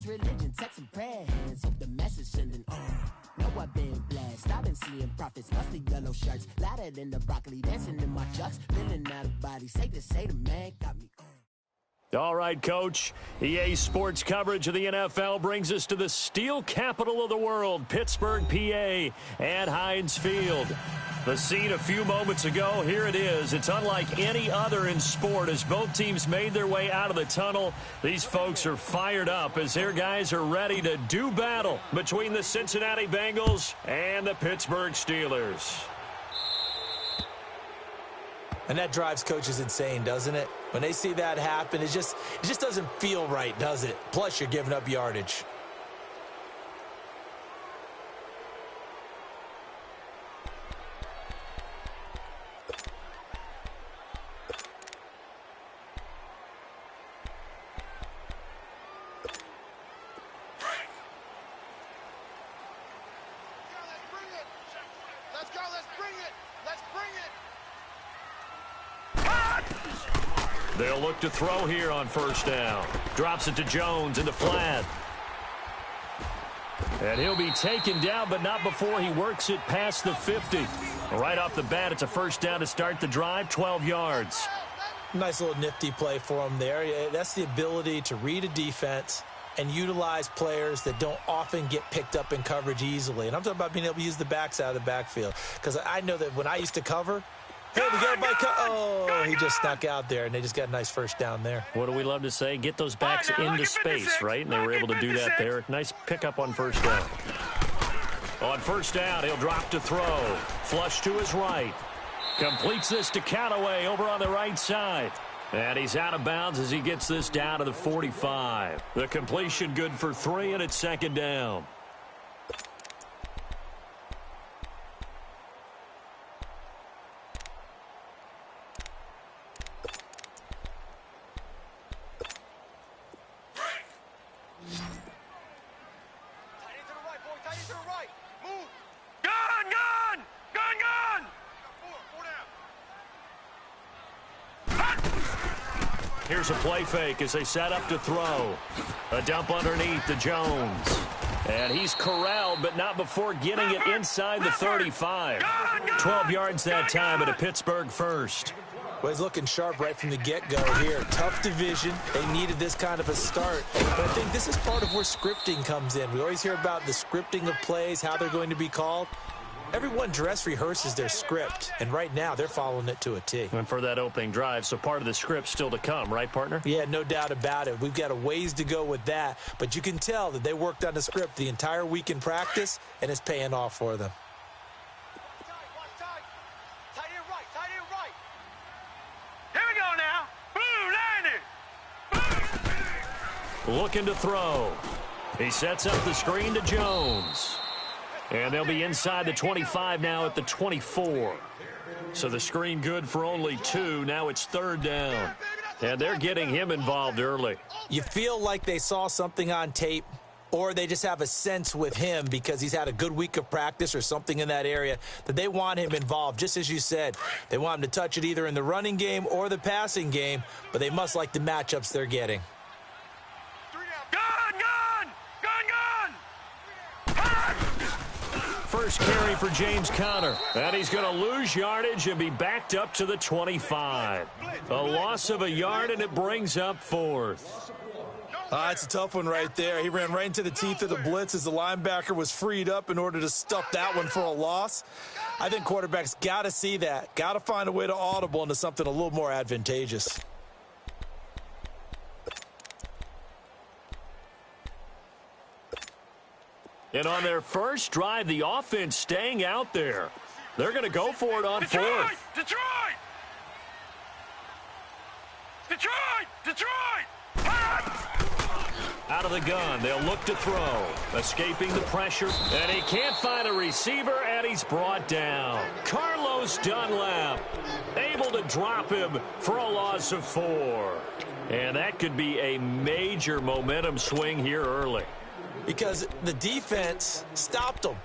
religion, text and prayer hands. Hope the message sending on. Know I've been blessed. I've been seeing prophets, mostly yellow shirts. Louder than the broccoli, dancing in my chucks. Feeling out of body. Say to say the man got me on. All right, Coach. EA Sports coverage of the NFL brings us to the steel capital of the world, Pittsburgh, PA, and Heinz Field. The scene a few moments ago, here it is. It's unlike any other in sport as both teams made their way out of the tunnel. These folks are fired up as their guys are ready to do battle between the Cincinnati Bengals and the Pittsburgh Steelers. And that drives coaches insane, doesn't it? When they see that happen, it just doesn't feel right, does it? Plus, you're giving up yardage. They'll look to throw here on first down. Drops it to Jones in the flat. And he'll be taken down, but not before he works it past the 50. Right off the bat, it's a first down to start the drive, 12 yards. Nice little nifty play for him there. That's the ability to read a defense and utilize players that don't often get picked up in coverage easily. And I'm talking about being able to use the backs out of the backfield. Because I know that when I used to cover, hey, we got by he just snuck out there, and they just got a nice first down there. What do we love to say? Get those backs into space, right? And they were able to do that there. Nice pickup on first down. On first down, he'll drop to throw. Flush to his right. Completes this to Callaway over on the right side. And he's out of bounds as he gets this down to the 45. The completion good for 3, and it's second down. Here's a play fake as they set up to throw. A dump underneath to Jones. And he's corralled, but not before getting it inside the 35. 12 yards that time at a Pittsburgh first. Well, he's looking sharp right from the get-go here. Tough division. They needed this kind of a start. But I think this is part of where scripting comes in. We always hear about the scripting of plays, how they're going to be called. Everyone dress rehearses their script, and right now they're following it to a T. And for that opening drive, so part of the script still to come, right, partner? Yeah, no doubt about it. We've got a ways to go with that, but you can tell that they worked on the script the entire week in practice, and it's paying off for them. Here we go now. Looking to throw. He sets up the screen to Jones. And they'll be inside the 25 now at the 24. So the screen good for only 2. Now it's third down. And they're getting him involved early. You feel like they saw something on tape, or they just have a sense with him because he's had a good week of practice or something in that area that they want him involved. Just as you said, they want him to touch it either in the running game or the passing game, but they must like the matchups they're getting. First carry for James Conner. And he's going to lose yardage and be backed up to the 25. A loss of a yard, and it brings up fourth. It's a tough one right there. He ran right into the teeth of the blitz as the linebacker was freed up in order to stuff that one for a loss. I think quarterbacks got to see that. Got to find a way to audible into something a little more advantageous. And on their first drive, the offense staying out there. They're going to go for it on fourth. Detroit! Out of the gun, they'll look to throw. Escaping the pressure, and he can't find a receiver, and he's brought down. Carlos Dunlap able to drop him for a loss of 4. And that could be a major momentum swing here early. Because the defense stopped them.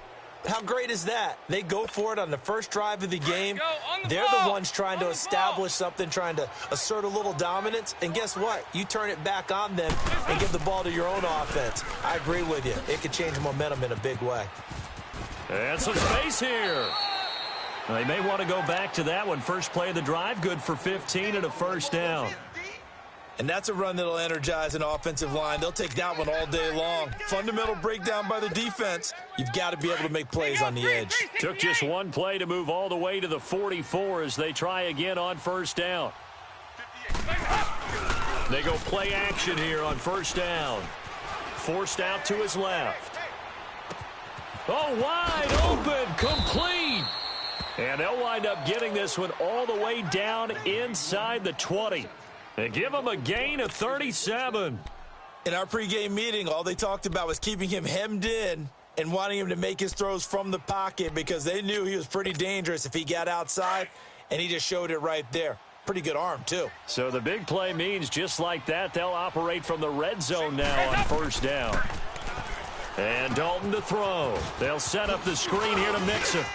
How great is that? They go for it on the first drive of the game. They're the ones trying to establish something, trying to assert a little dominance. And guess what? You turn it back on them and give the ball to your own offense. I agree with you. It could change momentum in a big way. And some space here. They may want to go back to that one. First play of the drive, good for 15 and a first down. And that's a run that'll energize an offensive line. They'll take that one all day long. Fundamental breakdown by the defense. You've got to be able to make plays on the edge. Took just one play to move all the way to the 44 as they try again on first down. They go play action here on first down. Forced out to his left. Oh, wide open, complete. And they'll wind up getting this one all the way down inside the 20. And give him a gain of 37. In our pregame meeting, all they talked about was keeping him hemmed in and wanting him to make his throws from the pocket because they knew he was pretty dangerous if he got outside, and he just showed it right there. Pretty good arm, too. So the big play means just like that, they'll operate from the red zone now on first down. And Dalton to throw. They'll set up the screen here to Mixon.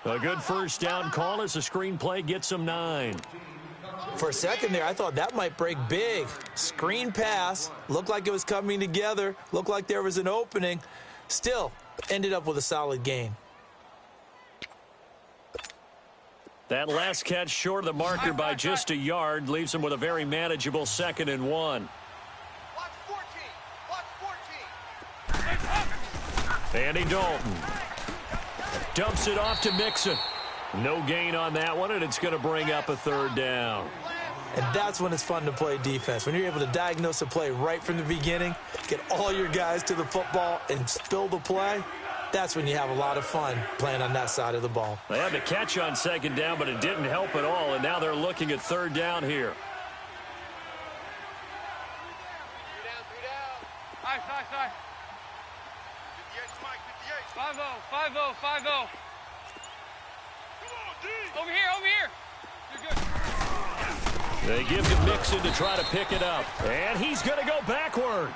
A good first down call as the screenplay gets him 9. For a second there, I thought that might break big. Screen pass. Looked like it was coming together. Looked like there was an opening. Still, ended up with a solid gain. That last catch short of the marker by just a yard leaves him with a very manageable 2nd and 1. Watch 14. Andy Dalton dumps it off to Mixon. No gain on that one, and it's going to bring up a 3rd down. And that's when it's fun to play defense. When you're able to diagnose a play right from the beginning, get all your guys to the football and spill the play, that's when you have a lot of fun playing on that side of the ball. They had the catch on 2nd down, but it didn't help at all, and now they're looking at 3rd down here. 3 down. High. 58, Mike, 58. 5-0. Come on, D. Over here. You're good. They give to Mixon to try to pick it up. And he's going to go backward.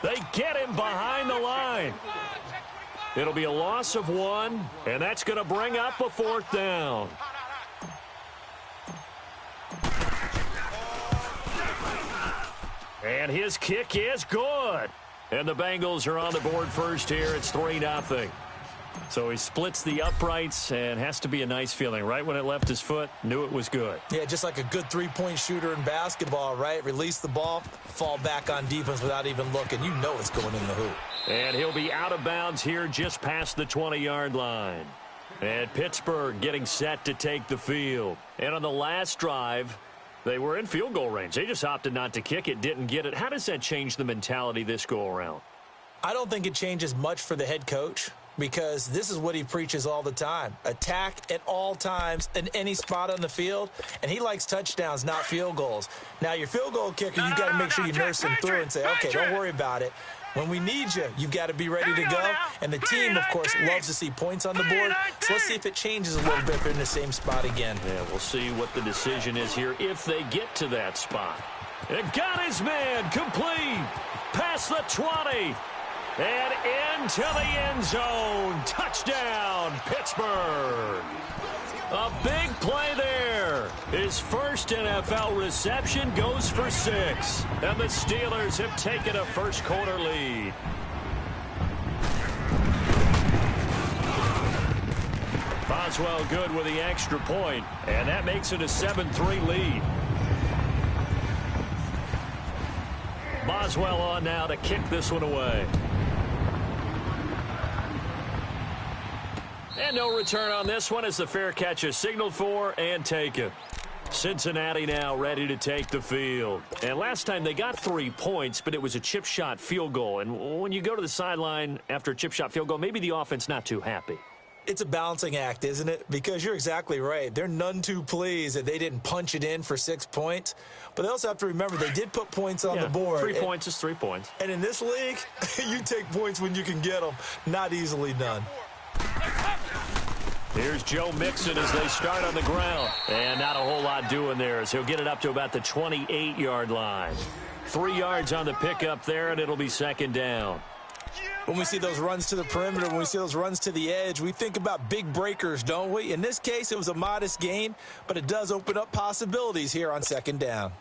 They get him behind the line. It'll be a loss of 1, and that's going to bring up a 4th down. And his kick is good. And the Bengals are on the board first here. It's 3-0. So he splits the uprights, and has to be a nice feeling. Right when it left his foot, knew it was good. Yeah, just like a good three-point shooter in basketball, right? Release the ball, fall back on defense without even looking. You know it's going in the hoop. And he'll be out of bounds here just past the 20-yard line. And Pittsburgh getting set to take the field. And on the last drive, they were in field goal range. They just opted not to kick it, didn't get it. How does that change the mentality this go-around? I don't think it changes much for the head coach, because this is what he preaches all the time. Attack at all times in any spot on the field, and he likes touchdowns, not field goals. Now, your field goal kicker, you've got to make sure you nurse him through and say, okay, don't worry about it. When we need you, you've got to be ready to go. And the team, of course, loves to see points on the board. So let's see if it changes a little bit if they're in the same spot again. Yeah, we'll see what the decision is here if they get to that spot. It got his man complete. Past the 20. And into the end zone. Touchdown, Pittsburgh. A big play there. His first NFL reception goes for 6. And the Steelers have taken a first-quarter lead. Boswell good with the extra point, and that makes it a 7-3 lead. Boswell on now to kick this one away. And no return on this one as the fair catch is signaled for and taken. Cincinnati now ready to take the field. And last time they got 3 points, but it was a chip shot field goal. And when you go to the sideline after a chip shot field goal, maybe the offense not too happy. It's a balancing act, isn't it? Because you're exactly right. They're none too pleased that they didn't punch it in for 6 points. But they also have to remember they did put points on the board. 3 points is 3 points. And in this league, you take points when you can get them. Not easily done. Here's Joe Mixon as they start on the ground. And not a whole lot doing there as he'll get it up to about the 28-yard line. 3 yards on the pickup there, and it'll be 2nd down. When we see those runs to the perimeter, when we see those runs to the edge, we think about big breakers, don't we? In this case, it was a modest gain, but it does open up possibilities here on second down.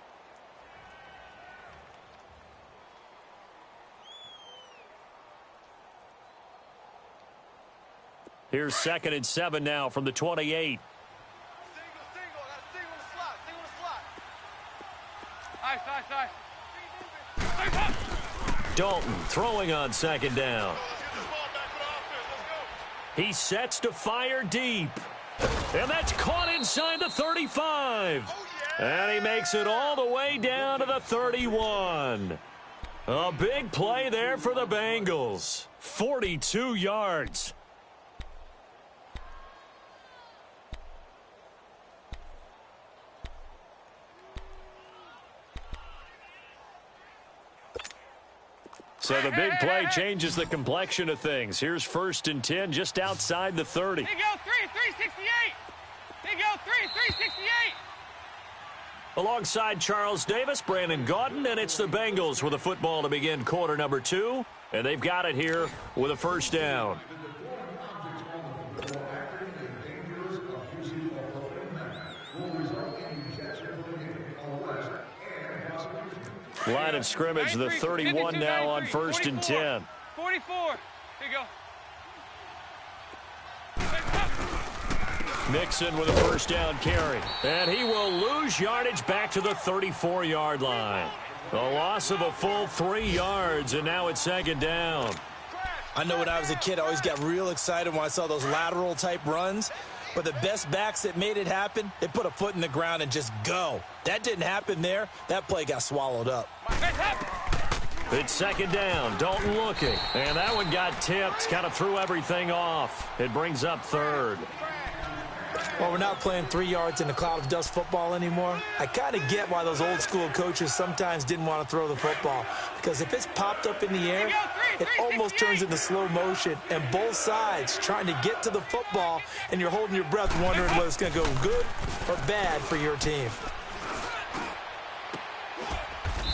Here's 2nd and 7 now from the 28. Dalton throwing on 2nd down. He sets to fire deep. And that's caught inside the 35. And he makes it all the way down to the 31. A big play there for the Bengals. 42 yards. So the big play changes the complexion of things. Here's 1st and 10 just outside the 30. They go 368. They go 368. Alongside Charles Davis, Brandon Gaudin, and it's the Bengals with a football to begin quarter number 2. And they've got it here with a 1st down. Line of scrimmage, the 31 now on 1st and 10. 44. Here you go. Mixon with a 1st down carry. And he will lose yardage back to the 34-yard line. A loss of a full 3 yards, and now it's 2nd down. I know when I was a kid, I always got real excited when I saw those lateral-type runs. But the best backs that made it happen, they put a foot in the ground and just go. That didn't happen there. That play got swallowed up. It's 2nd down. Dalton looking. And that one got tipped. Kind of threw everything off. It brings up 3rd. Well, we're not playing 3 yards in a cloud of dust football anymore. I kind of get why those old school coaches sometimes didn't want to throw the football. Because if it's popped up in the air, it almost turns into slow motion. And both sides trying to get to the football, and you're holding your breath wondering whether it's going to go good or bad for your team.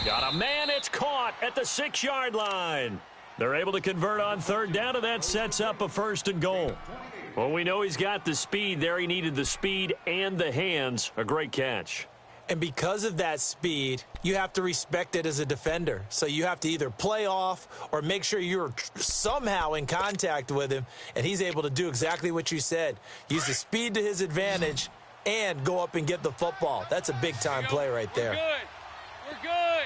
Got a man. It's caught at the 6-yard line. They're able to convert on 3rd down, and that sets up a 1st and goal. Well, we know he's got the speed there. He needed the speed and the hands. A great catch. And because of that speed, you have to respect it as a defender. So you have to either play off or make sure you're somehow in contact with him, and he's able to do exactly what you said. Use the speed to his advantage and go up and get the football. That's a big-time play right there. We're good.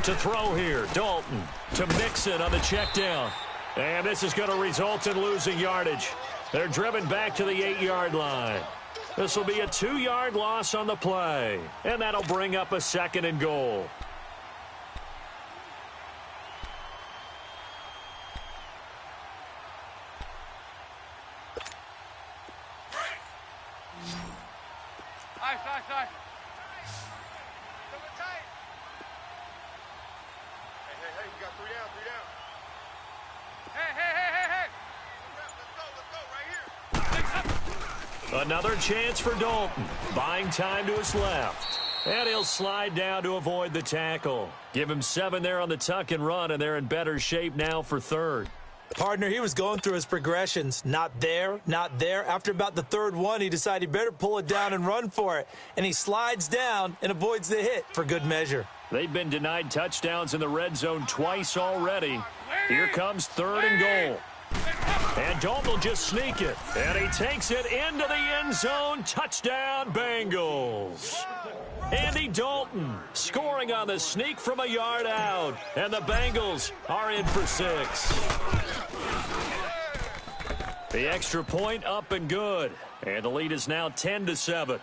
To throw here, Dalton to Mixon on the check down. And this is going to result in losing yardage. They're driven back to the 8-yard line. This will be a 2-yard loss on the play. And that'll bring up a 2nd and goal. Nice. Hey, you got 3 down. Hey. Let's go right here. Another chance for Dalton. Buying time to his left. And he'll slide down to avoid the tackle. Give him 7 there on the tuck and run, and they're in better shape now for 3rd. Partner, he was going through his progressions. Not there, not there. After about the 3rd one, he decided he better pull it down and run for it. And he slides down and avoids the hit for good measure. They've been denied touchdowns in the red zone twice already. Here comes 3rd and goal. And Dalton will just sneak it. And he takes it into the end zone. Touchdown, Bengals. Andy Dalton scoring on the sneak from a yard out. And the Bengals are in for 6. The extra point up and good. And the lead is now 10-7.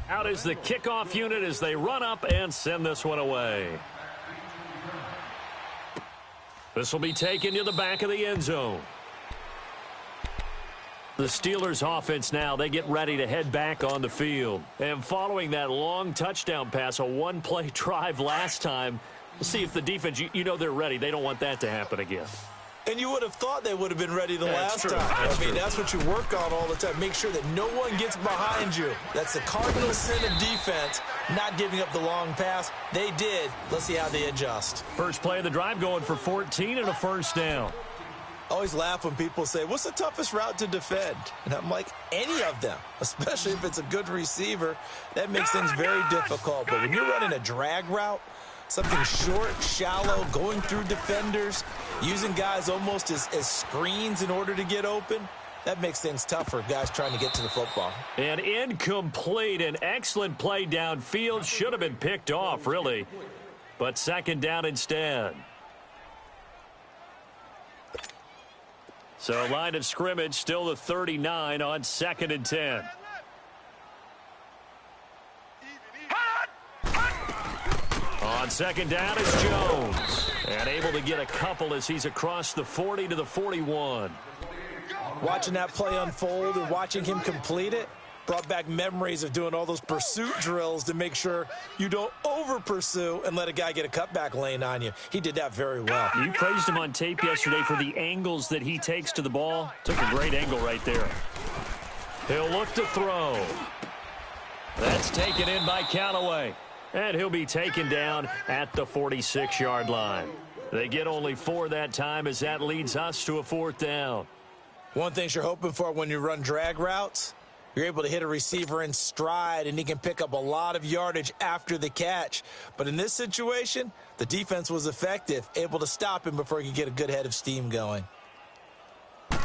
Out is the kickoff unit as they run up and send this one away. This will be taken to the back of the end zone. The Steelers offense now, they get ready to head back on the field. And following that long touchdown pass, a one-play drive last time, we'll see if the defense, you know they're ready. They don't want that to happen again. And you would have thought they would have been ready the last time. I mean, that's what you work on all the time. Make sure that no one gets behind you. That's the cardinal sin of defense, not giving up the long pass. They did. Let's see how they adjust. First play of the drive going for 14 and a first down. I always laugh when people say, what's the toughest route to defend? And I'm like, any of them, especially if it's a good receiver. That makes things very difficult. But when you're running a drag route, something short, shallow, going through defenders, using guys almost as screens in order to get open, that makes things tough for guys trying to get to the football. An incomplete, an excellent play downfield. Should have been picked off, really. But second down instead. So line of scrimmage still the 39 on 2nd and 10. On second down is Jones. And able to get a couple as he's across the 40 to the 41. Watching that play unfold and watching him complete it brought back memories of doing all those pursuit drills to make sure you don't over-pursue and let a guy get a cutback lane on you. He did that very well. You praised him on tape yesterday for the angles that he takes to the ball. Took a great angle right there. He'll look to throw. That's taken in by Callaway. And he'll be taken down at the 46-yard line. They get only 4 that time as that leads us to a 4th down. One thing you're hoping for when you run drag routes, you're able to hit a receiver in stride, and he can pick up a lot of yardage after the catch. But in this situation, the defense was effective, able to stop him before he could get a good head of steam going. And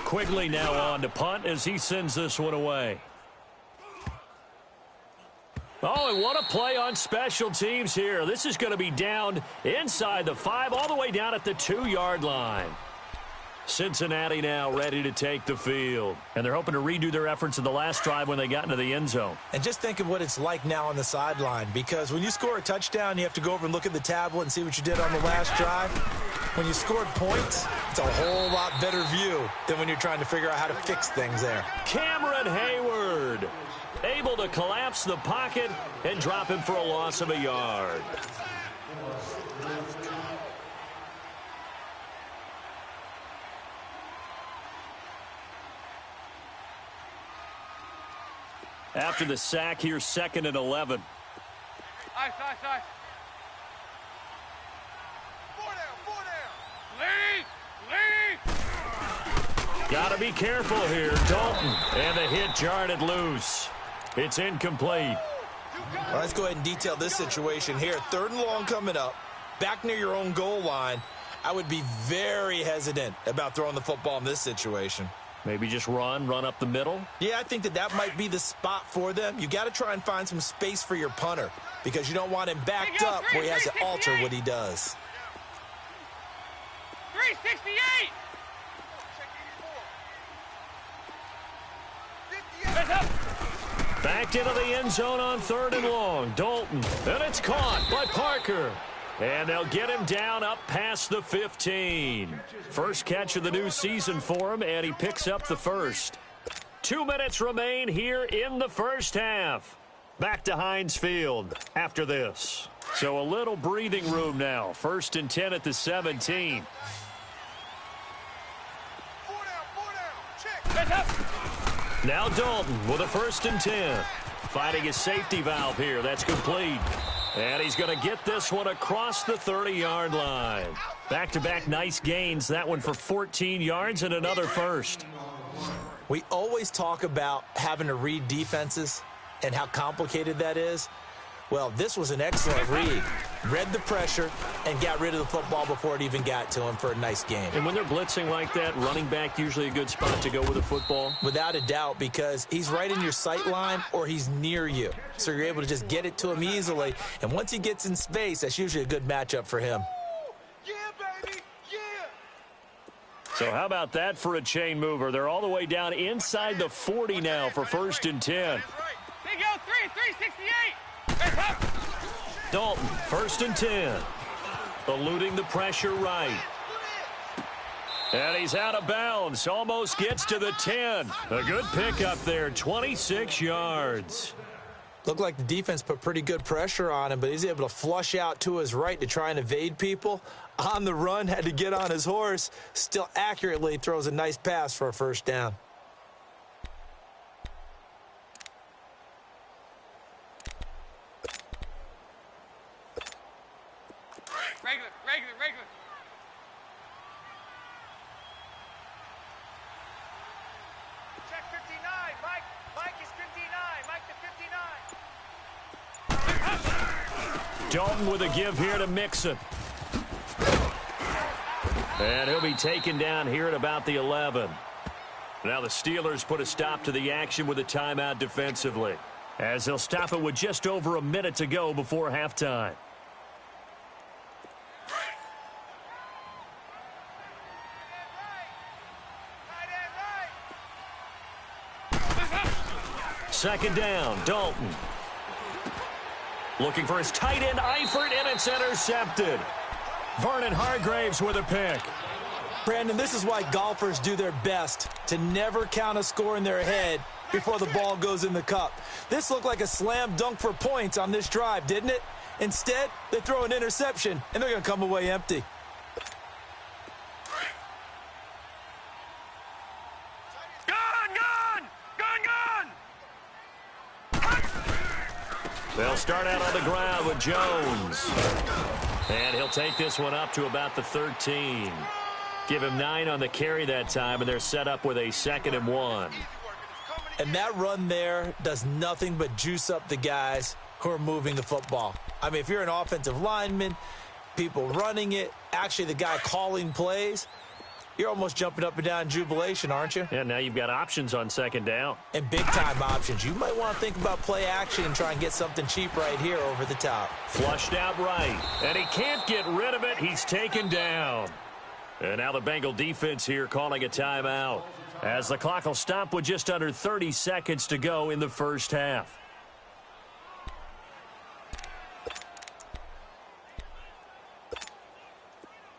Quigley now on to punt as he sends this one away. Oh, and what a play on special teams here. This is going to be down inside the 5, all the way down at the 2-yard line. Cincinnati now ready to take the field. And they're hoping to redo their efforts in the last drive when they got into the end zone. And just think of what it's like now on the sideline, because when you score a touchdown, you have to go over and look at the tablet and see what you did on the last drive. When you scored points, it's a whole lot better view than when you're trying to figure out how to fix things there. Cameron Hayward able to collapse the pocket and drop him for a loss of a yard. After the sack, here's 2nd and 11. Ice. 4 down. Lead. Got to be careful here. Dalton. And the hit jarred it loose. It's incomplete. Well, let's go ahead and detail this situation here. 3rd and long coming up. Back near your own goal line. I would be very hesitant about throwing the football in this situation. Maybe just run up the middle? Yeah, I think that might be the spot for them. You got to try and find some space for your punter because you don't want him backed up where he has to alter what he does. 368. Backed into the end zone on 3rd and long. Dalton. And it's caught by Parker. And they'll get him down up past the 15. First catch of the new season for him, and he picks up the first. 2 minutes remain here in the first half. Back to Heinz Field after this. So a little breathing room now. 1st and 10 at the 17. 4 down. Check. Now Dalton with a 1st and 10. Finding his safety valve here. That's complete. And he's going to get this one across the 30-yard line. Back-to-back nice gains. That one for 14 yards and another first. We always talk about having to read defenses and how complicated that is. Well, this was an excellent read. Read the pressure and got rid of the football before it even got to him for a nice game. And when they're blitzing like that, running back usually a good spot to go with the football? Without a doubt, because he's right in your sight line or he's near you. So you're able to just get it to him easily. And once he gets in space, that's usually a good matchup for him. Yeah, baby. Yeah. So how about that for a chain mover? They're all the way down inside the 40 now for 1st and 10. That's right. Big L 368. Dalton, 1st and 10. Eluding the pressure right. And he's out of bounds. Almost gets to the 10. A good pickup there, 26 yards. Looked like the defense put pretty good pressure on him, but he's able to flush out to his right to try and evade people. On the run, had to get on his horse. Still accurately throws a nice pass for a first down. Regular. Check 59, Mike. Mike is 59. Mike to 59. Dalton with a give here to Mixon. And he'll be taken down here at about the 11. Now the Steelers put a stop to the action with a timeout defensively, as they'll stop it with just over a minute to go before halftime. Second down, Dalton. Looking for his tight end, Eifert, and it's intercepted. Vernon Hargreaves with a pick. Brandon, this is why golfers do their best to never count a score in their head before the ball goes in the cup. This looked like a slam dunk for points on this drive, didn't it? Instead, they throw an interception, and they're going to come away empty. They'll start out on the ground with Jones. And he'll take this one up to about the 13. Give him 9 on the carry that time, and they're set up with a 2nd and 1. And that run there does nothing but juice up the guys who are moving the football. I mean, if you're an offensive lineman, people running it, actually the guy calling plays, you're almost jumping up and down in jubilation, aren't you? Yeah, now you've got options on 2nd down. And big-time options. You might want to think about play action and try and get something cheap right here over the top. Flushed out right, and he can't get rid of it. He's taken down. And now the Bengal defense here calling a timeout, as the clock will stop with just under 30 seconds to go in the first half.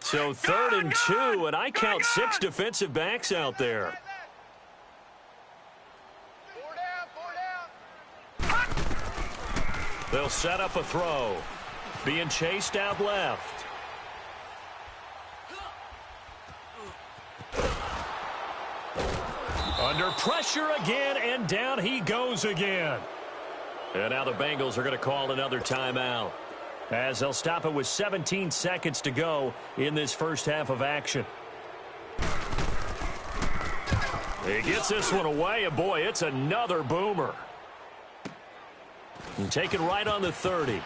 So 3rd and 2, and I count 6 defensive backs out there. They'll set up a throw. Being chased out left. Under pressure again, and down he goes again. And now the Bengals are going to call another timeout, as they'll stop it with 17 seconds to go in this first half of action. He gets this one away, and boy, it's another boomer. And taken right on the 30.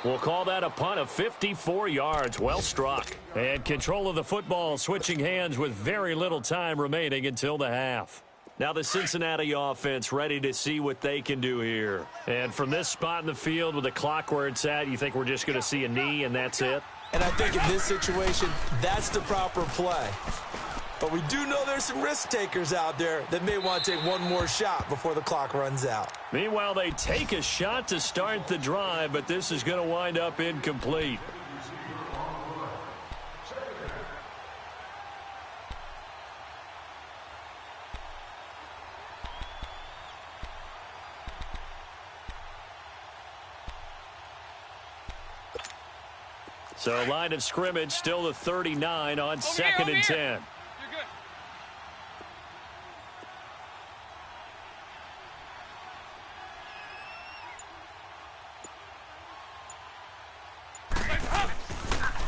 We'll call that a punt of 54 yards. Well struck. And control of the football switching hands with very little time remaining until the half. Now the Cincinnati offense ready to see what they can do here. And from this spot in the field with the clock where it's at, you think we're just going to see a knee and that's it? And I think in this situation, that's the proper play. But we do know there's some risk takers out there that may want to take one more shot before the clock runs out. Meanwhile, they take a shot to start the drive, but this is going to wind up incomplete. So line of scrimmage still the 39 on 2nd and 10.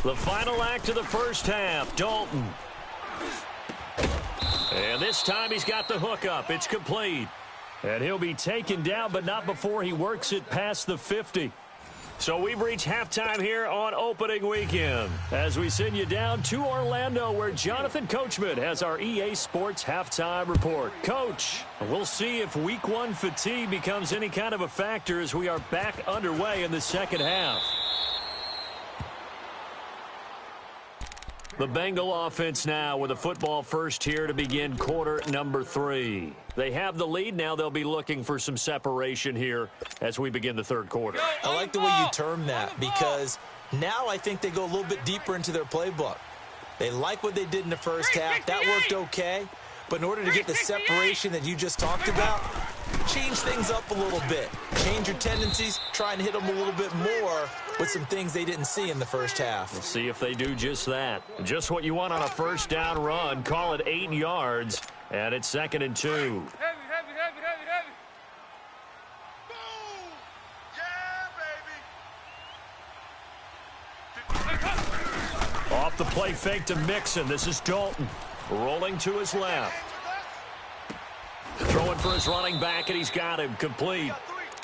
The final act of the first half, Dalton. And this time he's got the hook up. It's complete. And he'll be taken down, but not before he works it past the 50. So we've reached halftime here on opening weekend, as we send you down to Orlando, where Jonathan Coachman has our EA Sports halftime report. Coach, we'll see if week 1 fatigue becomes any kind of a factor as we are back underway in the second half. The Bengal offense now with a football first here to begin quarter number 3. They have the lead. Now they'll be looking for some separation here as we begin the third quarter. I like the way you term that, because now I think they go a little bit deeper into their playbook. They like what they did in the first half. That worked okay. But in order to get the separation that you just talked about, change things up a little bit. Change your tendencies, try and hit them a little bit more with some things they didn't see in the first half. We'll see if they do just that. Just what you want on a first down run. Call it 8 yards, and it's 2nd and 2. Heavy, heavy, heavy, heavy, heavy. Boom! Yeah, baby. Off the play fake to Mixon. This is Dalton. Rolling to his left. Throwing for his running back, and he's got him complete.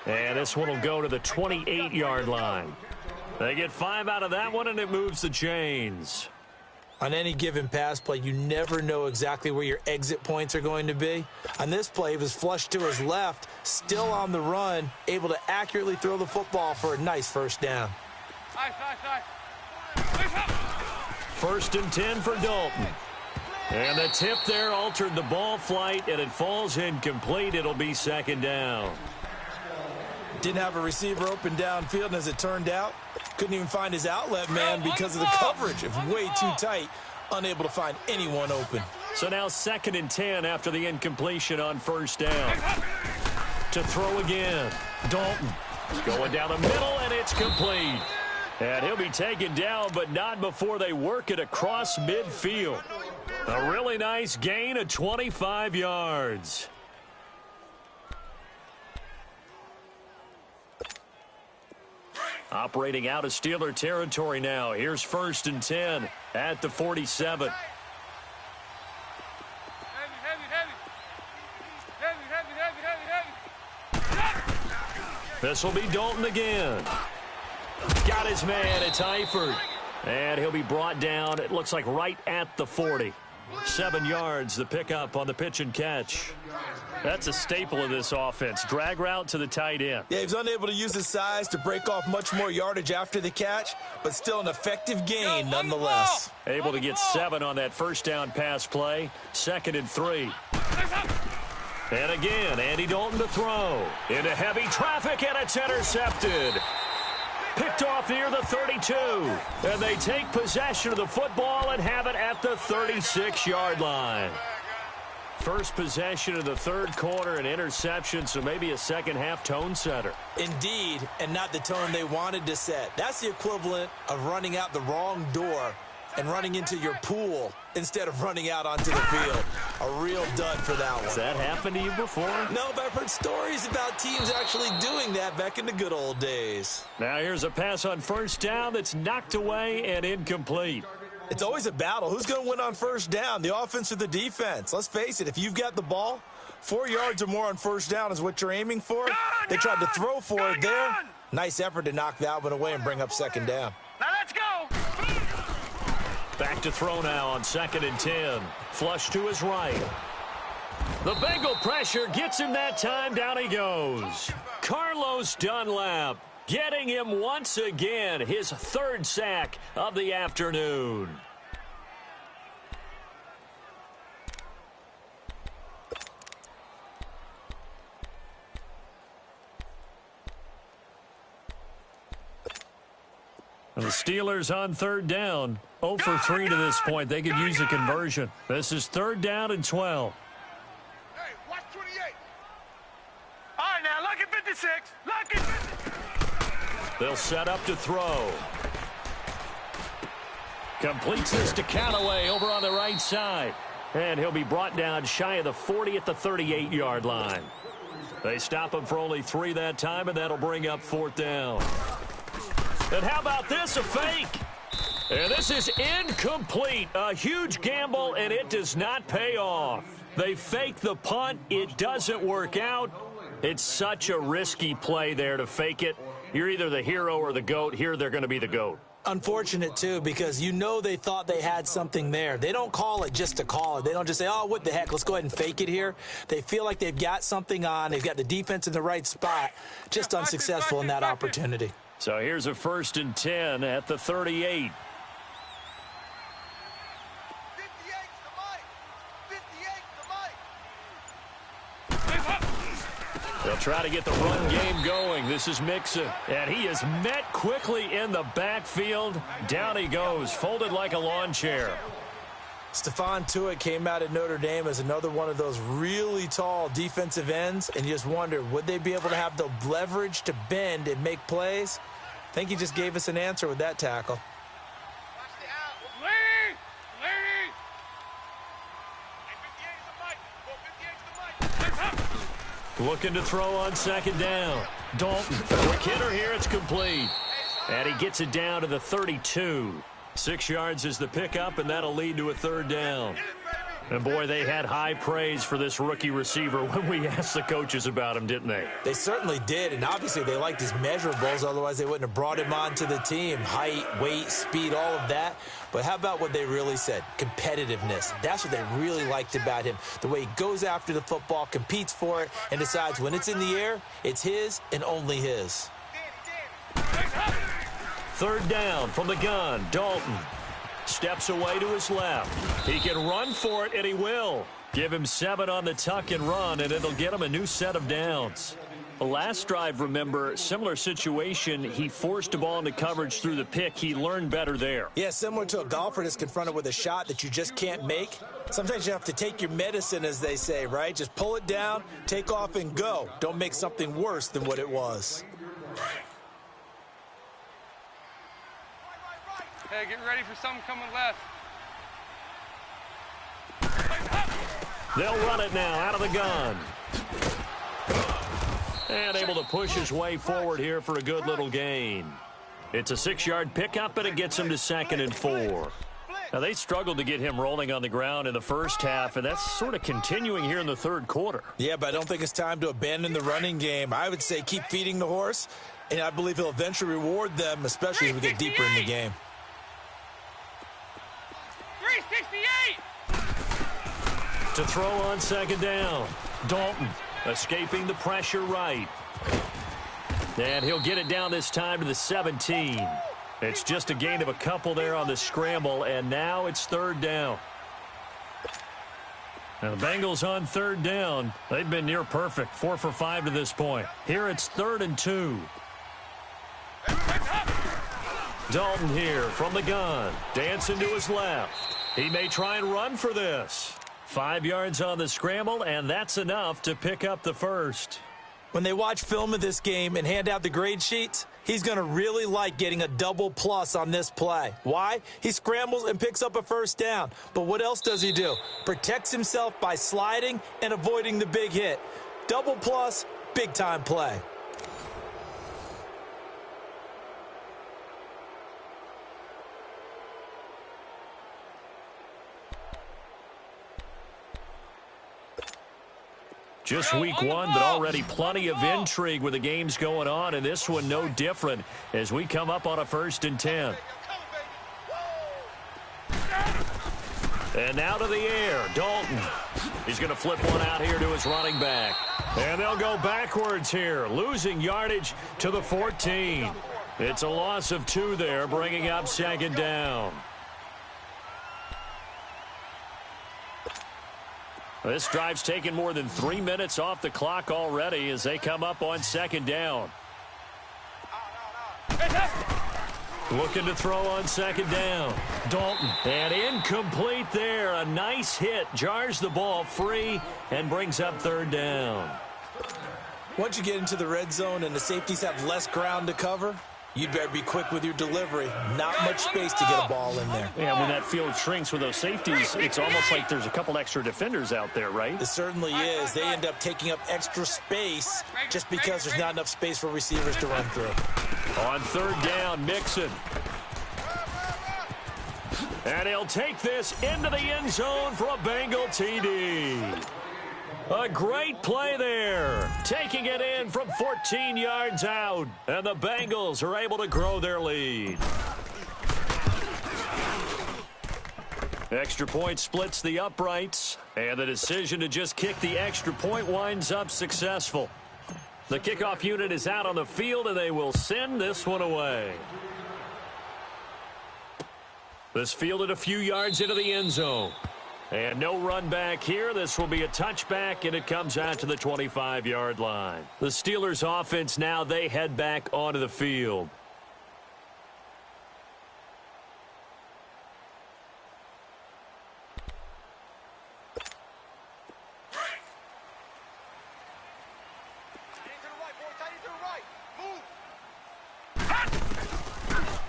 And this one will go to the 28-yard line. They get 5 out of that one, and it moves the chains. On any given pass play, you never know exactly where your exit points are going to be. On this play, he was flushed to his left, still on the run, able to accurately throw the football for a nice first down. Nice, nice, nice. 1st and 10 for Dalton. And the tip there altered the ball flight, and it falls incomplete. It'll be 2nd down. Didn't have a receiver open downfield, and as it turned out, couldn't even find his outlet man because of the coverage. It was way too tight, unable to find anyone open. So now 2nd and 10 after the incompletion on 1st down. To throw again. Dalton going down the middle, and it's complete. And he'll be taken down, but not before they work it across midfield. A really nice gain of 25 yards. Operating out of Steeler territory now. Here's 1st and 10 at the 47. Heavy, heavy, heavy. Heavy, heavy, heavy, heavy, heavy. This will be Dalton again. Got his man. It's Eifert. And he'll be brought down, it looks like, right at the 40. 7 yards, the pickup on the pitch and catch. That's a staple of this offense. Drag route to the tight end. Yeah, he was unable to use his size to break off much more yardage after the catch, but still an effective gain nonetheless. Able to get 7 on that first down pass play. 2nd and 3. And again, Andy Dalton to throw. Into heavy traffic, and it's intercepted. Picked off near the 32. And they take possession of the football and have it at the 36-yard line. First possession of the third quarter, an interception, so maybe a second-half tone setter. Indeed, and not the tone they wanted to set. That's the equivalent of running out the wrong door and running into your pool instead of running out onto the field. A real dud for that one. Has that happened to you before? No, but I've heard stories about teams actually doing that back in the good old days. Now here's a pass on first down that's knocked away and incomplete. It's always a battle. Who's going to win on first down, the offense or the defense? Let's face it, if you've got the ball, 4 yards or more on first down is what you're aiming for. They tried to throw for it there. Nice effort to knock that one away and bring up 2nd down. Now let's go. Back to throw now on 2nd and 10. Flush to his right. The Bengal pressure gets him that time. Down he goes. Carlos Dunlap getting him once again. His 3rd sack of the afternoon. And the Steelers on 3rd down. 0 for 3 to this point. They could use a conversion. This is 3rd down and 12. Hey, watch 28. All right, now look at 56. Look at 56. They'll set up to throw. Completes this to Callaway over on the right side. And he'll be brought down shy of the 40 at the 38-yard line. They stop him for only 3 that time, and that'll bring up 4th down. And how about this, a fake? And this is incomplete. A huge gamble, and it does not pay off. They fake the punt. It doesn't work out. It's such a risky play there to fake it. You're either the hero or the GOAT. Here, they're going to be the GOAT. Unfortunate, too, because you know they thought they had something there. They don't call it just to call it. They don't just say, oh, what the heck, let's go ahead and fake it here. They feel like they've got something on. They've got the defense in the right spot. Just unsuccessful in that opportunity. So here's a 1st and 10 at the 38. 58's the mic. 58's the mic. They'll try to get the run game going. This is Mixon. And he is met quickly in the backfield. Down he goes, folded like a lawn chair. Stephon Tuitt came out of Notre Dame as another one of those really tall defensive ends, and you just wonder, would they be able to have the leverage to bend and make plays? I think he just gave us an answer with that tackle. Looking to throw on second down. Dalton, quick hitter here, it's complete. And he gets it down to the 32. 6 yards is the pickup, and that'll lead to a third down. And, boy, they had high praise for this rookie receiver when we asked the coaches about him, didn't they? They certainly did, and obviously they liked his measurables. Otherwise, they wouldn't have brought him onto the team. Height, weight, speed, all of that. But how about what they really said? Competitiveness. That's what they really liked about him. The way he goes after the football, competes for it, and decides when it's in the air, it's his and only his. Third down from the gun. Dalton steps away to his left. He can run for it, and he will. Give him 7 on the tuck and run, and it'll get him a new set of downs. The last drive, remember, similar situation. He forced a ball into coverage through the pick. He learned better there. Yeah, similar to a golfer that's confronted with a shot that you just can't make. Sometimes you have to take your medicine, as they say, right? Just pull it down, take off, and go. Don't make something worse than what it was. Hey, get ready for something coming left. They'll run it now out of the gun. And able to push his way forward here for a good little gain. It's a 6-yard pickup, and it gets him to 2nd and 4. Now, they struggled to get him rolling on the ground in the first half, and that's sort of continuing here in the third quarter. Yeah, but I don't think it's time to abandon the running game. I would say keep feeding the horse, and I believe he'll eventually reward them, especially as we get deeper in the game. 368! To throw on second down. Dalton escaping the pressure right. And he'll get it down this time to the 17. It's just a gain of a couple there on the scramble, and now it's third down. Now the Bengals on third down. They've been near perfect, 4 for 5 to this point. Here it's 3rd and 2. Dalton here from the gun. Dancing to his left. He may try and run for this. 5 yards on the scramble, and that's enough to pick up the first. When they watch film of this game and hand out the grade sheets, he's going to really like getting a double plus on this play. Why? He scrambles and picks up a first down. But what else does he do? Protects himself by sliding and avoiding the big hit. Double plus, big-time play. Just week 1, but already plenty of intrigue with the games going on, and this one no different as we come up on a 1st and 10. And now to the air, Dalton. He's going to flip one out here to his running back. And they'll go backwards here, losing yardage to the 14. It's a loss of 2 there, bringing up second down. This drive's taken more than 3 minutes off the clock already as they come up on second down. Looking to throw on second down. Dalton. And incomplete there. A nice hit. Jars the ball free and brings up third down. Once you get into the red zone and the safeties have less ground to cover, you'd better be quick with your delivery. Not much space to get a ball in there. Yeah, when that field shrinks with those safeties, it's almost like there's a couple extra defenders out there, right? It certainly is. They end up taking up extra space just because there's not enough space for receivers to run through. On third down, Mixon. And he'll take this into the end zone for a Bengal TD. A great play there. Taking it in from 14 yards out. And the Bengals are able to grow their lead. Extra point splits the uprights. And the decision to just kick the extra point winds up successful. The kickoff unit is out on the field, and they will send this one away. This fielded a few yards into the end zone. And no run back here. This will be a touchback, and it comes out to the 25-yard line. The Steelers' offense now, they head back onto the field.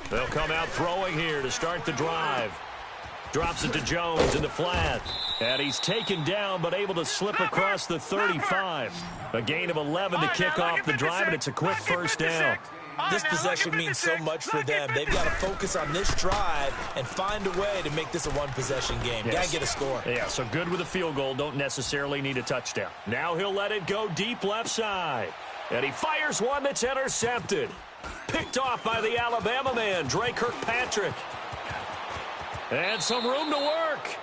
They'll come out throwing here to start the drive. Drops it to Jones in the flat. And he's taken down but able to slip across the 35. A gain of 11 to kick off the drive, and it's a quick first down. This possession means so much for them. They've got to focus on this drive and find a way to make this a one-possession game. Yes. Got to get a score. Yeah, so good with a field goal. Don't necessarily need a touchdown. Now he'll let it go deep left side. And he fires one that's intercepted. Picked off by the Alabama man, Dre Kirkpatrick. And some room to work.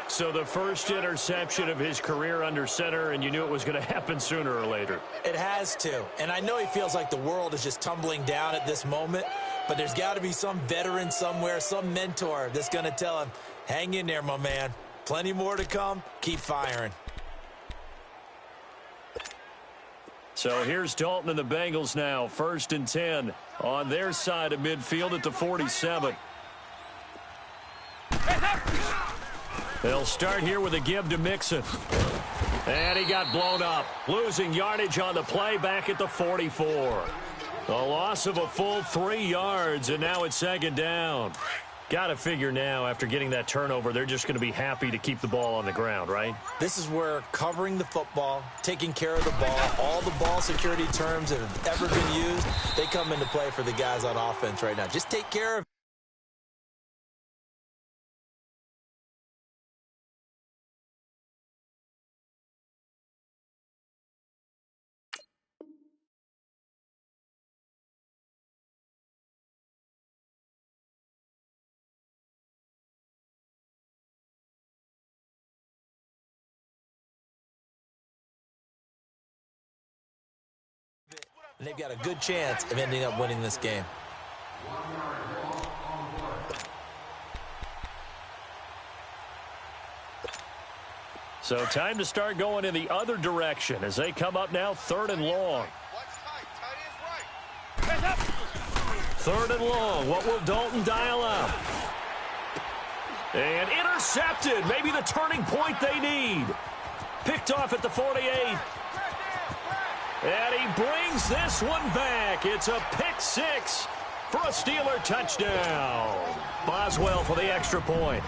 So the first interception of his career under center, and you knew it was going to happen sooner or later. It has to. And I know he feels like the world is just tumbling down at this moment, but there's got to be some veteran somewhere, some mentor that's going to tell him, hang in there, my man. Plenty more to come. Keep firing. So here's Dalton and the Bengals now, 1st and 10 on their side of midfield at the 47. They'll start here with a give to Mixon. And he got blown up, losing yardage on the play back at the 44. A loss of a full 3 yards, and now it's 2nd down. Got to figure now, after getting that turnover, they're just going to be happy to keep the ball on the ground, right? This is where covering the football, taking care of the ball, all the ball security terms that have ever been used, they come into play for the guys on offense right now. Just take care of it. And they've got a good chance of ending up winning this game. So time to start going in the other direction as they come up now 3rd and long. 3rd and long. What will Dalton dial up? And intercepted. Maybe the turning point they need. Picked off at the 48. And he brings this one back. It's a pick 6 for a Steeler touchdown. Boswell for the extra point.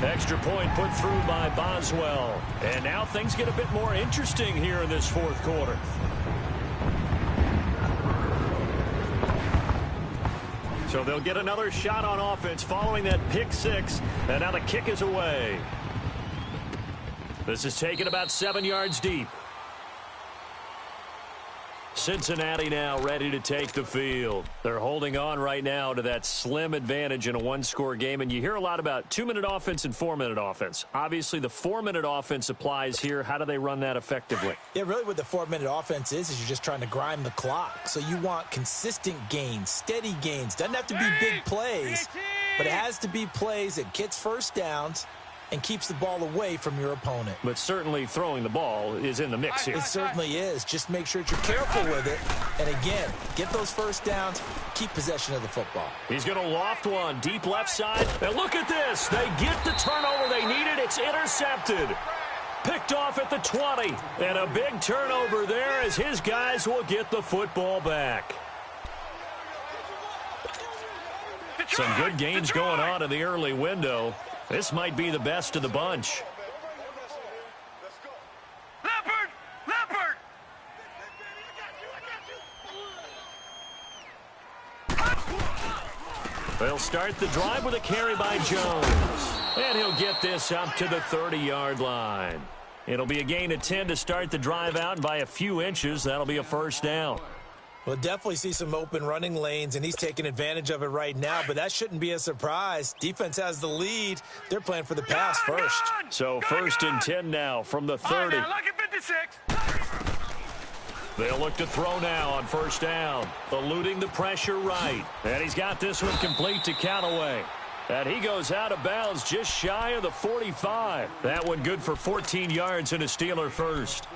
Extra point put through by Boswell. And now things get a bit more interesting here in this 4th quarter. So they'll get another shot on offense following that pick 6. And now the kick is away. This is taken about 7 yards deep. Cincinnati now ready to take the field. They're holding on right now to that slim advantage in a 1-score game. And you hear a lot about 2-minute offense and 4-minute offense. Obviously, the 4-minute offense applies here. How do they run that effectively? Yeah, really what the 4-minute offense is you're just trying to grind the clock. So you want consistent gains, steady gains. Doesn't have to be big plays, but it has to be plays that gets first downs and keeps the ball away from your opponent. But certainly throwing the ball is in the mix here. It certainly is. Just make sure that you're careful with it. And again, get those first downs, keep possession of the football. He's going to loft one deep left side. And look at this. They get the turnover they needed. It's intercepted. Picked off at the 20. And a big turnover there as his guys will get the football back. Some good gains going on in the early window. This might be the best of the bunch. Leopard! They'll start the drive with a carry by Jones. And he'll get this up to the 30-yard line. It'll be a gain of 10 to start the drive out, and by a few inches, that'll be a first down. We'll definitely see some open running lanes, and he's taking advantage of it right now, but that shouldn't be a surprise. Defense has the lead. They're playing for the pass first. So 1st and 10 now from the 30. Lucky 56. They'll look to throw now on 1st down. Eluding the pressure right. And he's got this one complete to Callaway. And he goes out of bounds just shy of the 45. That one good for 14 yards and a Steeler first.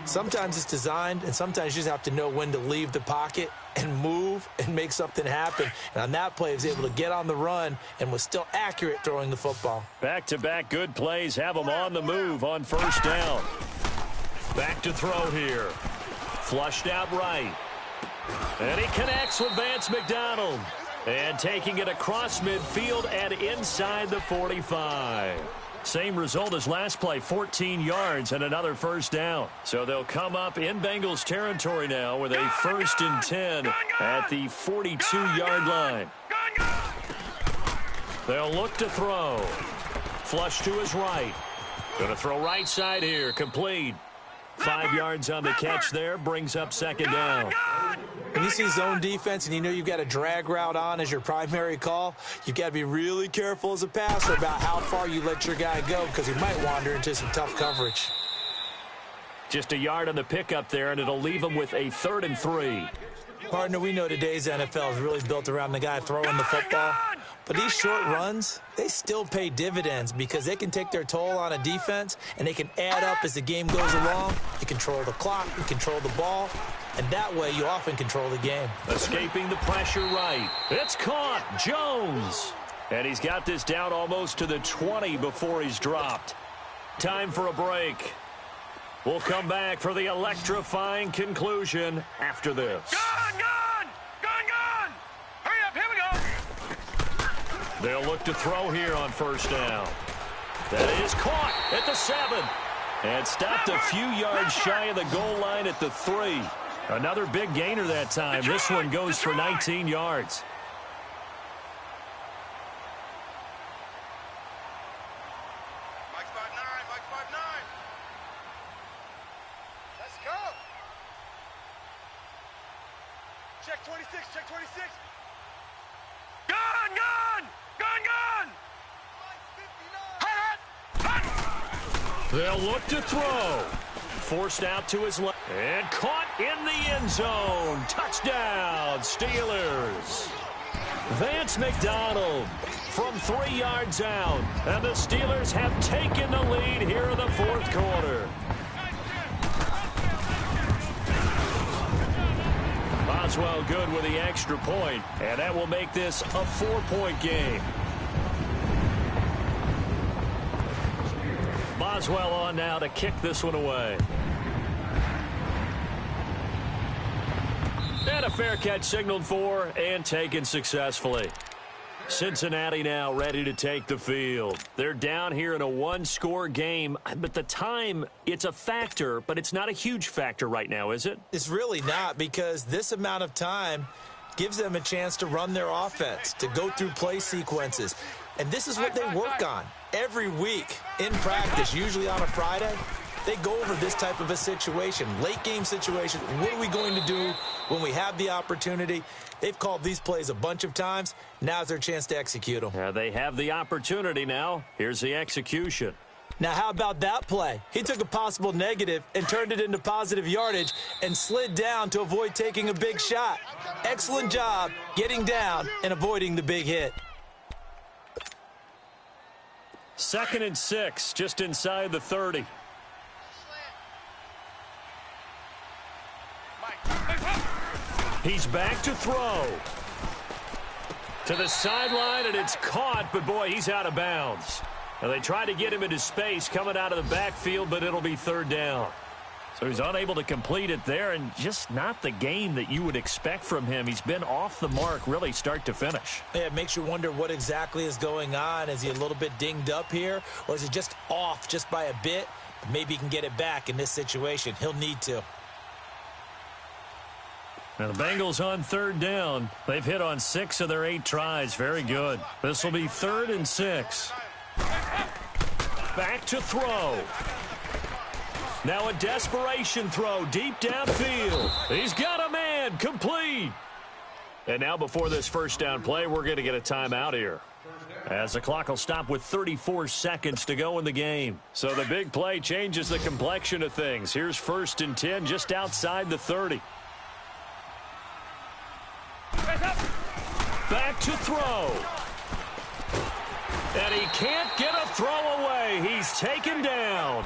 Sometimes it's designed, and sometimes you just have to know when to leave the pocket and move and make something happen. And on that play, he was able to get on the run and was still accurate throwing the football. Back-to-back good plays have him on the move on first down. Back to throw here. Flushed out right. And he connects with Vance McDonald. And taking it across midfield and inside the 45. Same result as last play, 14 yards and another first down. So they'll come up in Bengals territory now with a 1st and 10 at the 42-yard line. They'll look to throw. Flush to his right. Going to throw right side here, complete. 5 yards on the catch there, brings up 2nd down. When you see zone defense and you know you've got a drag route on as your primary call, you've got to be really careful as a passer about how far you let your guy go because he might wander into some tough coverage. Just a yard on the pickup there, and it'll leave him with a 3rd and 3. Partner, we know today's NFL is really built around the guy throwing the football. But these short runs, they still pay dividends because they can take their toll on a defense, and they can add up as the game goes along. You control the clock, you control the ball, and that way you often control the game. Escaping the pressure right. It's caught. Jones. And he's got this down almost to the 20 before he's dropped. Time for a break. We'll come back for the electrifying conclusion after this. Gun! Hurry up, here we go! They'll look to throw here on first down. That is caught at the 7. And stopped a few yards shy of the goal line at the 3. Another big gainer that time. This one goes for 19 yards. Mike's 5'9". Let's go! Check 26, check 26. Gun! They'll look to throw. Forced out to his left. And caught in the end zone. Touchdown, Steelers. Vance McDonald from 3 yards out. And the Steelers have taken the lead here in the 4th quarter. Boswell good with the extra point. And that will make this a 4-point game. Boswell on now to kick this one away. And a fair catch signaled for and taken successfully. Cincinnati now ready to take the field. They're down here in a 1-score game, but the time, it's a factor, but it's not a huge factor right now, is it? It's really not, because this amount of time gives them a chance to run their offense, to go through play sequences. And this is what they work on every week in practice, usually on a Friday. They go over this type of a situation, late game situation. What are we going to do when we have the opportunity? They've called these plays a bunch of times. Now's their chance to execute them. Yeah, they have the opportunity now. Here's the execution. Now, how about that play? He took a possible negative and turned it into positive yardage and slid down to avoid taking a big shot. Excellent job getting down and avoiding the big hit. 2nd and 6, just inside the 30. He's back to throw. To the sideline, and it's caught, but boy, he's out of bounds. Now, they tried to get him into space coming out of the backfield, but it'll be 3rd down. So he's unable to complete it there, and just not the game that you would expect from him. He's been off the mark really start to finish. Yeah, it makes you wonder what exactly is going on. Is he a little bit dinged up here, or is it just off just by a bit? Maybe he can get it back in this situation. He'll need to. Now the Bengals on 3rd down. They've hit on 6 of their 8 tries. Very good. This will be 3rd and 6. Back to throw. Now a desperation throw deep downfield. He's got a man. Complete. And now before this first down play, we're going to get a timeout here, as the clock will stop with 34 seconds to go in the game. So the big play changes the complexion of things. Here's 1st and 10 just outside the 30. Back to throw. And he can't get a throw away. He's taken down.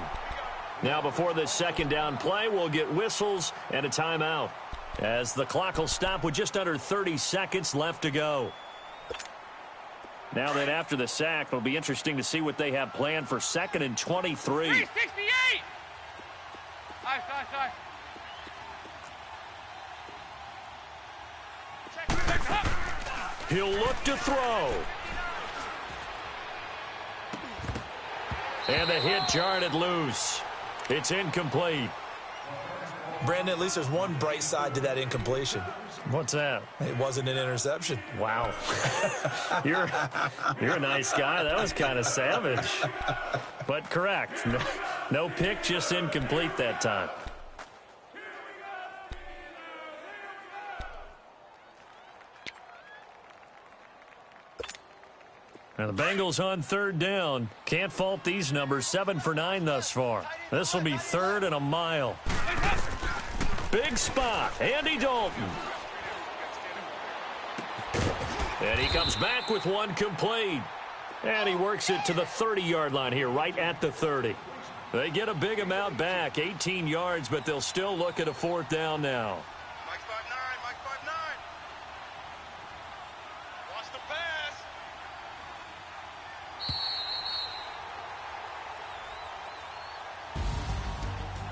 Now before this 2nd down play, we'll get whistles and a timeout. as the clock will stop with just under 30 seconds left to go. Now then, after the sack, it'll be interesting to see what they have planned for 2nd and 23. 368! Nice. He'll look to throw. And the hit jarred it loose. It's incomplete. Brandon, at least there's one bright side to that incompletion. What's that? It wasn't an interception. Wow. You're a nice guy. That was kind of savage. But correct. No pick, just incomplete that time. And the Bengals on 3rd down. Can't fault these numbers. 7 for 9 thus far. This will be 3rd and a mile. Big spot. Andy Dalton. And he comes back with one complete. And he works it to the 30-yard line here, right at the 30. They get a big amount back, 18 yards, but they'll still look at a 4th down now. Mike 5'9", Lost the pass.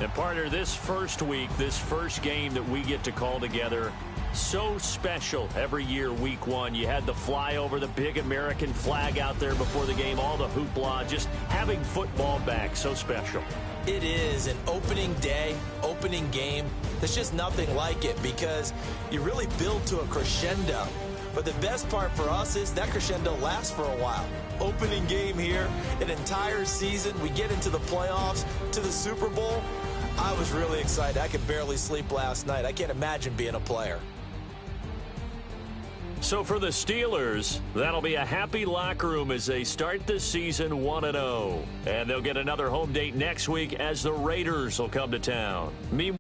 And partner, this first week, this first game that we get to call together, so special every year, week 1. You had the flyover, the big American flag out there before the game, all the hoopla, just having football back, so special. It is an opening day, opening game. There's just nothing like it because you really build to a crescendo. But the best part for us is that crescendo lasts for a while. Opening game here, an entire season. We get into the playoffs, to the Super Bowl. I was really excited. I could barely sleep last night. I can't imagine being a player. So for the Steelers, that'll be a happy locker room as they start the season 1-0. And they'll get another home date next week as the Raiders will come to town. Meanwhile,